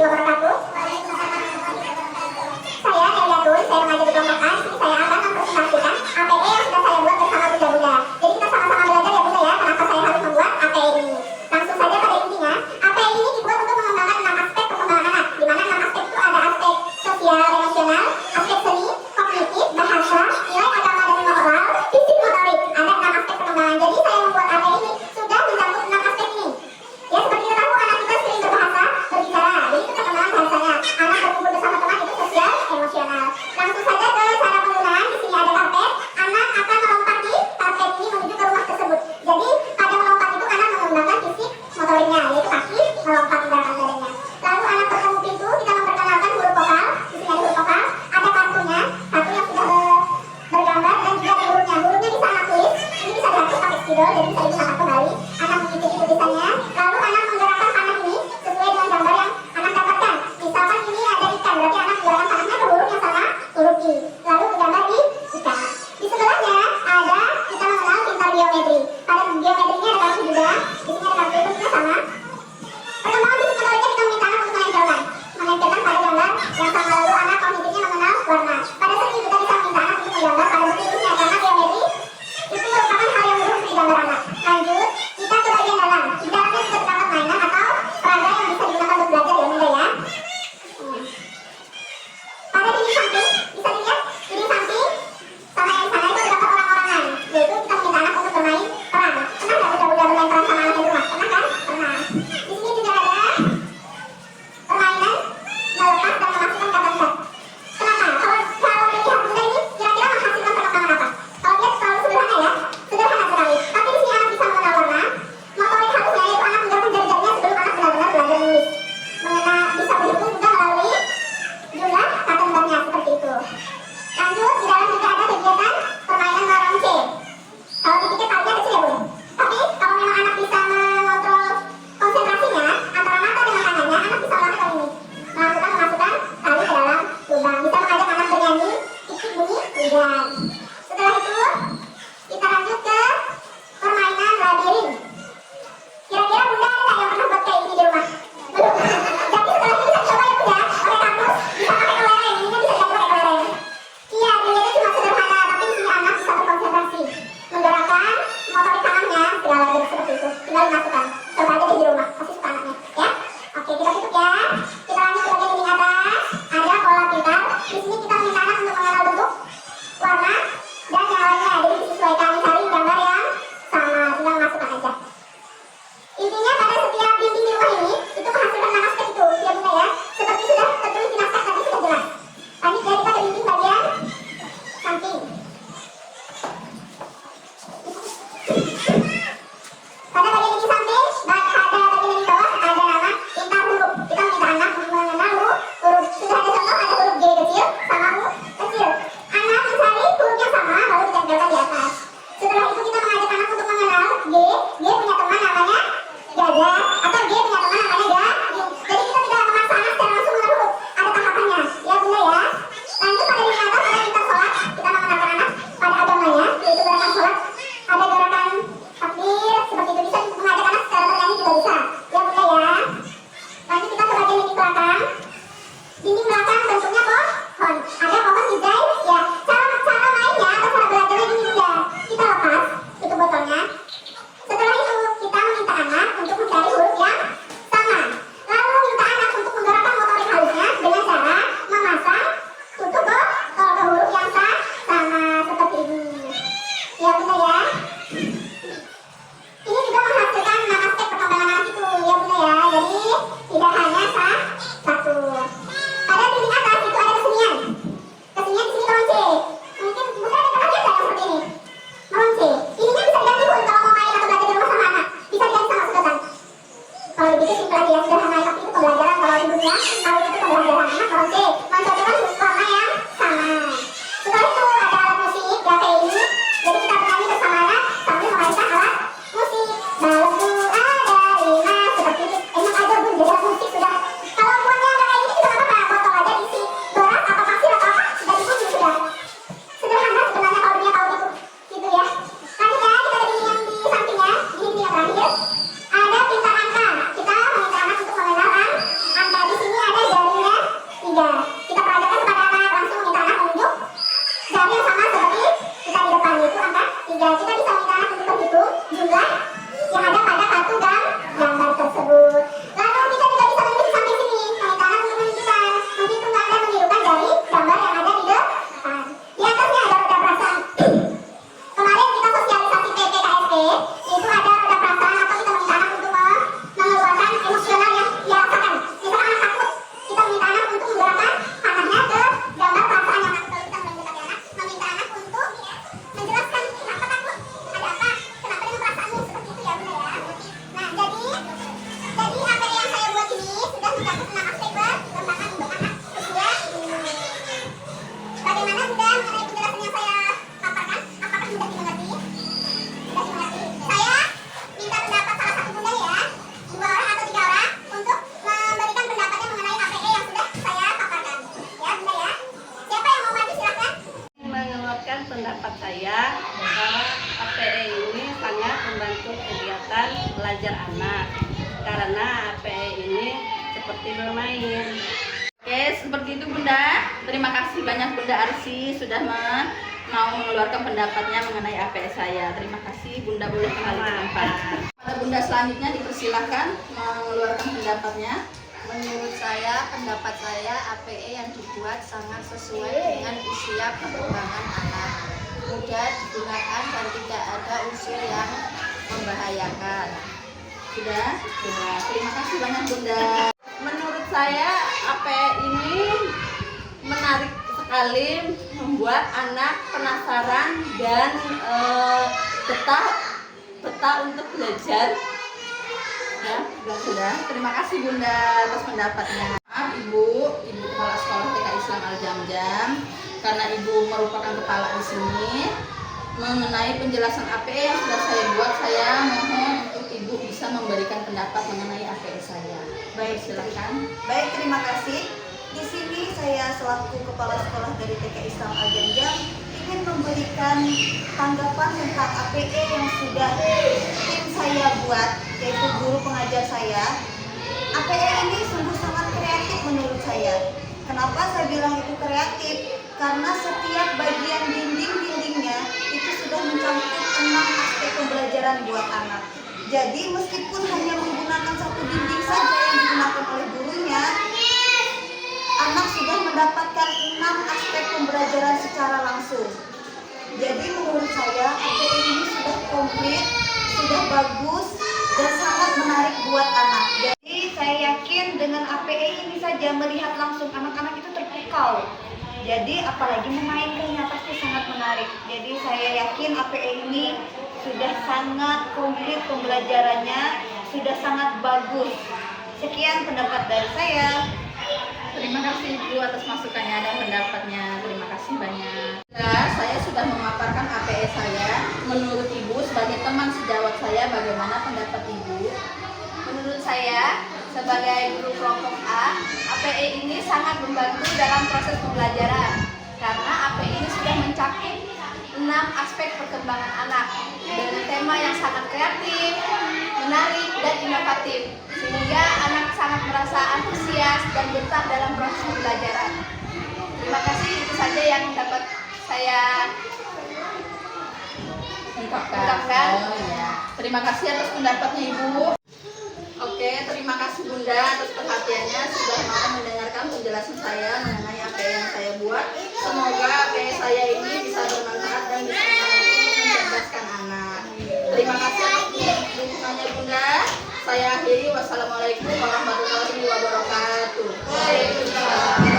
wabarakatuh. Saya Eliatun, saya mengajar di kelompok A. Di sini saya akan mempresentasikan APE yang sudah saya buat bersama bunda-bunda. Jadi kita sama-sama belajar ya bunda ya, kenapa saya harus membuat APE ini. Langsung saja pada intinya, APE ini dibuat untuk mengembangkan 6 aspek perkembangan anak, di mana 6 aspek itu ada aspek sosial, emosional, aspek seni, kognitif, bahasa, nilai agama dan moral, fisik, motorik. Ada 6 aspek perkembangan. Jadi saya membuat APE ini sudah mencakup 6 aspek ini. Ya seperti kita tahu anak kita sering berbahasa, berbicara, jadi itu perkembangan bahasanya. Anak berkumpul bersama teman itu sosial, emosional. Langsung saja ke cara penggunaan. Di sini ada karpet. Anak akan melompati karpet ini menuju ke rumah tersebut. Jadi pada melompat itu anak mengembangkan fisik motoriknya, yaitu kaki melompat menggerakkan badannya. Lalu anak bertemu pintu, kita memperkenalkan huruf vokal. Di sini ada huruf vokal, ada kartunya, kartu yang sudah bergambar dan juga ada hurufnya. Hurufnya bisa anak tulis, ini bisa dihapus pakai spidol, jadi bisa digunakan kembali. Anak mengikuti tulisannya, lalu anak menggerakkan panah ini sesuai dengan gambar yang anak dapatkan. Misalkan ini ada ikan, berarti anak menggerakkan panahnya ke huruf yang sama, huruf I. Lalu gambar I, ikan. Di sebelahnya ada kita mengenal pintar geometri. Pada geometrinya ada kartu juga, di sini ada kartu itu sama. Perkembangan fisik motoriknya kita meminta anak untuk menempelkan pada gambar yang sama, lalu anak kognitifnya mengenal warna. Pada seni kita bisa meminta anak untuk menggambar pada bentuk ilmiah karena geometri itu merupakan hal yang mudah untuk digambar anak. Lanjut, kita ke bagian dalam. Di dalamnya juga terdapat mainan atau peraga yang bisa digunakan untuk belajar ya bunda ya. Pada dinding samping, bisa dilihat dinding samping sama yang di sana itu terdapat orang-orangan. Yaitu kita meminta anak untuk bermain peran. Pernah nggak bunda-bunda bermain peran sama anak di rumah? Pernah kan? Pernah. Di sini juga ada permainan melepas dan memasukkan kata berat. Kenapa? Kalau melihat bunda ini kira-kira menghasilkan perkembangan apa? Kalau lihat terlalu sederhana ya, sederhana sekali. Tapi di sini anak bisa mengenal warna, motorik halusnya yaitu anak menggerakkan jari-jarinya sebelum anak benar-benar belajar menulis. Bisa berhitung juga melalui jumlah kata beratnya seperti itu. Lanjut, di dalam juga ada kegiatan permainan lorong C. Kalau dipikir kalinya kecil ya bunda. Tapi kalau memang anak bisa mengontrol konsentrasinya antara mata dengan tangannya, anak bisa melakukan ini. Memasukkan tali ke dalam lubang. Bisa mengajak anak bernyanyi, cicik bunyi hujan. Setelah itu, kita lanjut ke permainan labirin. Kira-kira bunda ada nggak yang pernah buat kayak ini di rumah? Belum. Jadi setelah ini bisa coba ya bunda, pakai kamus, bisa pakai kelereng. Ini bisa jadi pakai kelereng. Iya, ini cuma sederhana, tapi di sini anak bisa berkonsentrasi, menggerakkan motorik tangannya, segala jenis seperti itu. Tinggal dimasukkan. Coba aja deh di rumah, pasti suka anaknya. Ya, oke kita tutup ya. Kita lanjut ke bagian dinding atas. Ada pola pintar. Di sini kita minta anak untuk mengenal bentuk, warna, dan yang lainnya. Jadi disesuaikan cari gambar yang sama, tinggal masukkan aja. Intinya pada setiap dinding di rumah ini itu menghasilkan 6 aspek itu, ya bunda ya. Seperti sudah tertulis di naskah tadi sudah jelas. Lanjut ya kita ke dinding bagian samping. Pada bagian dinding samping, ada bagian dinding bawah ada nama pintar huruf. Kita minta anak mengenal huruf. Sudah ada contoh, ada huruf G kecil sama U kecil. Anak mencari huruf yang sama lalu ditempelkan di atas. Setelah itu kita mengajak anak untuk mengenal G. G punya teman namanya Gajah, atau G punya teman namanya Gading. Jadi kita tidak memaksa anak secara langsung mengenal huruf. Ada tahapannya, ya bunda ya. Lanjut pada dinding atas ada pintar sholat. Kita mengenalkan anak pada agamanya, yaitu gerakan sholat. Ada gerakan takbir, seperti itu bisa mengajak anak secara bernyanyi juga bisa, ya bunda ya. Lanjut kita ke bagian dinding belakang. Dinding belakang bentuknya pohon. Ada pohon hijau, ya. Cara mainnya atau cara belajarnya ini bunda. Kita lepas tutup botolnya. Setelah itu kita meminta anak untuk mencari huruf yang sama. Lalu minta anak untuk menggerakkan motorik halusnya dengan cara memasang tutup botol ke huruf yang sama seperti ini. Ya bunda ya. Ini juga menghasilkan 6 aspek perkembangan anak itu, ya bunda ya. Jadi tidak hanya satu. Pada dinding atas itu ada kesenian. Kesenian di sini meronce. Mungkin bunda ada pernah lihat nggak yang seperti ini? Meronce. Ininya bisa diganti pun kalau mau main atau belajar di rumah sama anak. Bisa diganti sama sedotan. Kalau begitu simpel aja ya, sederhana. Tapi itu pembelajaran kalau ibunya. Kalau itu pembelajaran anak meronce. Mencontohkan warna yang sama. Setelah itu ada alat musik, ya kayak ini. Jadi kita bernyanyi bersama anak sambil memainkan alat musik. Dalamku ada 5 seperti itu. Emang ada bun, jadi alat musik sudah. Kalau buatnya nggak kayak gini juga nggak apa-apa. Botol aja diisi beras atau pasir atau apa, sudah dikunci sudah. Sederhana sebenarnya kalau dunia tahu gitu ya. Lanjut ya, kita ada dinding yang di sampingnya, dinding yang terakhir. Ada pintar angka. Kita meminta anak untuk mengenal angka. Di sini ada seperti bermain. Oke, seperti itu Bunda. Terima kasih banyak Bunda Arsi sudah mau mengeluarkan pendapatnya mengenai APS saya. Terima kasih Bunda, boleh kembali ke tempat. Pada Bunda selanjutnya dipersilahkan mengeluarkan pendapatnya. Menurut saya, pendapat saya APE yang dibuat sangat sesuai dengan usia perkembangan anak, mudah digunakan dan tidak ada unsur yang membahayakan. Sudah? Ya, terima kasih banyak Bunda. Menurut saya APE ini menarik sekali, membuat anak penasaran dan betah untuk belajar. Ya, sudah. Terima kasih Bunda atas pendapatnya. Maaf Ibu Kepala Sekolah TK Islam Al Jamjam, karena Ibu merupakan kepala di sini. Mengenai penjelasan APE yang sudah saya buat, saya mohon untuk Ibu bisa memberikan pendapat mengenai APE saya. Baik, silakan. Baik, terima kasih. Di sini saya selaku kepala sekolah dari TK Islam Al Jamjam ingin memberikan tanggapan tentang APE yang sudah tim saya buat, yaitu guru pengajar saya. APE ini sungguh sangat kreatif menurut saya. Kenapa saya bilang itu kreatif? Karena setiap bagian dinding-dindingnya itu sudah mencakup 6 aspek pembelajaran buat anak. Jadi meskipun hanya menggunakan satu dinding saja yang digunakan oleh gurunya, anak sudah mendapatkan 6 aspek pembelajaran secara langsung. Jadi menurut saya APE ini sudah komplit, sudah bagus, dan sangat menarik buat anak. Jadi saya yakin dengan APE ini saja melihat langsung anak-anak itu terpukau. Jadi apalagi memainkannya pasti sangat menarik. Jadi saya yakin APE ini sudah sangat komplit pembelajarannya, sudah sangat bagus. Sekian pendapat dari saya. Terima kasih Ibu atas masukannya dan pendapatnya. Terima kasih banyak. Nah, saya sudah memaparkan APE saya. Menurut Ibu sebagai teman sejawat saya, bagaimana pendapat Ibu? Menurut saya, sebagai guru kelompok A, APE ini sangat membantu dalam proses pembelajaran karena APE ini sudah mencakup 6 aspek perkembangan anak dengan tema yang sangat kreatif, menarik, dan inovatif, sehingga anak sangat merasa antusias dan betah dalam proses pembelajaran. Terima kasih, itu saja yang dapat saya ungkapkan. Oh, ya. Terima kasih atas pendapatnya Ibu. Oke, terima kasih Bunda atas perhatiannya sudah mau mendengarkan penjelasan saya mengenai APE yang saya buat. Semoga APE saya ini bisa bermanfaat dan bisa mencerdaskan anak. Terima kasih atas dukungannya Bunda. Saya akhiri, wassalamualaikum warahmatullahi wabarakatuh. Waalaikumsalam.